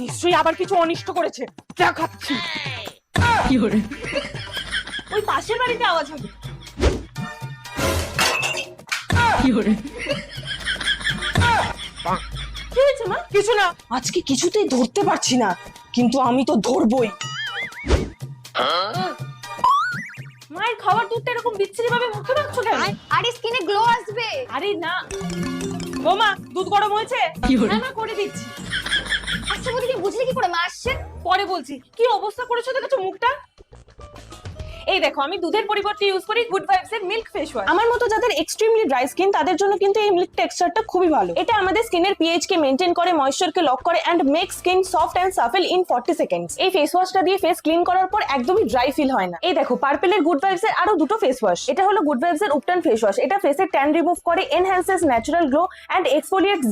নিশ্চয়ই আবার কিছু অনিষ্ট করেছে, দেখাচ্ছি। ওই পাশের বাড়িতে আওয়াজ হবে। কি হয়েছে মা? কিছু না। আজকে কিছুতেই ধরতে পারছি না, কিন্তু আমি তো ধরবই। মায়ের খাবার দুধটা এরকম বিচ্ছিরি ভাবে মুখে রাখছো কেন? আরে স্কিনে গ্লো আসবে। আরে না বৌমা, দুধ গরম হয়েছে? হ্যাঁ মা, করে দিচ্ছি। আচ্ছা বৌদি বুঝলি কি করে মা আসছে? পরে বলছি। কি অবস্থা করেছো দেখেছো মুখটা? এই দেখো, আমি দুধের পরিবর্তে ইউজ করি গুড ভাইবস এর মিল্ক ফেস ওয়াশ। আমার মতো যাদের এক্সট্রিমলি ড্রাই স্কিন তাদের জন্য কিন্তু এই মিল্ক টেক্সচারটা খুবই ভালো। এটা আমাদের স্কিনের পিএইচ কে মেইনটেইন করে, ময়েশ্চারকে লক করে and make skin soft and supple in 40 seconds. এই ফেস ওয়াশটা দিয়ে ফেস ক্লিন করার পর একদমই ড্রাই ফিল হয় না। এই দেখো, পার্পেলের গুড ভাইবস এর আরো দুটো ফেস ওয়াশ। এটা হলো গুড ভাইবস এর উপটান ফেস ওয়াশ। এটা ফেসের ট্যান রিমুভ করে, এনহ্যান্সেস ন্যাচারাল গ্লো এন্ড এক্সফোলিয়েটস